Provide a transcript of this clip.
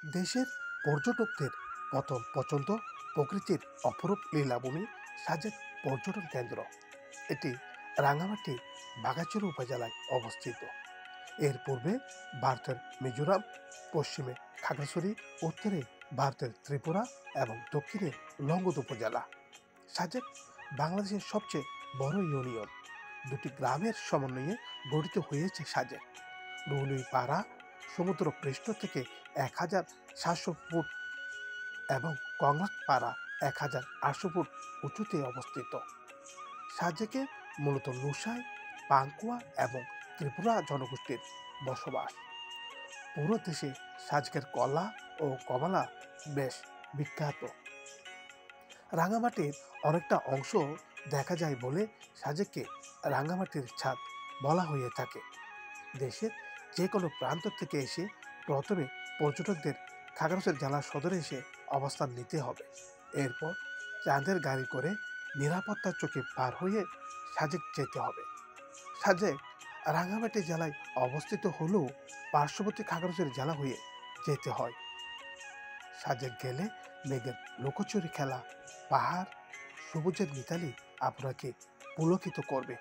দেশের পর্যটকদের প্রথম পছন্দ প্রকৃতির অপরূপ লীলাভূমি সাজেক পর্যটন কেন্দ্র। এটি রাঙামাটি বাগাইছড়ি উপজেলায় অবস্থিত। এর পূর্বে ভারতের মিজোরাম, পশ্চিমে খাগড়াছড়ি, উত্তরে ভারতের ত্রিপুরা এবং দক্ষিণে লংগদ উপজেলা। সাজেক বাংলাদেশের সবচেয়ে বড় ইউনিয়ন। দুটি গ্রামের সমন্বয়ে গঠিত হয়েছে সাজেক। রুলুইপাড়া সমুদ্র পৃষ্ঠ থেকে 1700 ফুট এবং কংলাকপাড়া 1800 ফুট উঁচুতে অবস্থিত। সাজেকে মূলত লুসাই, পাংকুয়া এবং ত্রিপুরা জনগোষ্ঠীর বসবাস। পুরো দেশে সাজেকের কলা ও কমলা বেশ বিখ্যাত। রাঙামাটির অনেকটা অংশ দেখা যায় বলে সাজেককে রাঙামাটির ছাদ বলা হয়ে থাকে। দেশের যে কোনো প্রান্ত থেকে এসে প্রথমে পর্যটকদের খাগড়াছড়ি জেলা সদরে এসে অবস্থান নিতে হবে। এরপর চাঁদের গাড়ি করে নিরাপত্তার চোখে পার হয়ে সাজেক যেতে হবে। সাজেক রাঙামাটি জেলায় অবস্থিত হলেও পার্শ্ববর্তী খাগড়াছড়ি জেলা হয়ে যেতে হয়। সাজেক গেলে মেঘের লুকোচুরি খেলা, পাহাড়, সবুজের মিতালি আপনাকে পুলকিত করবে।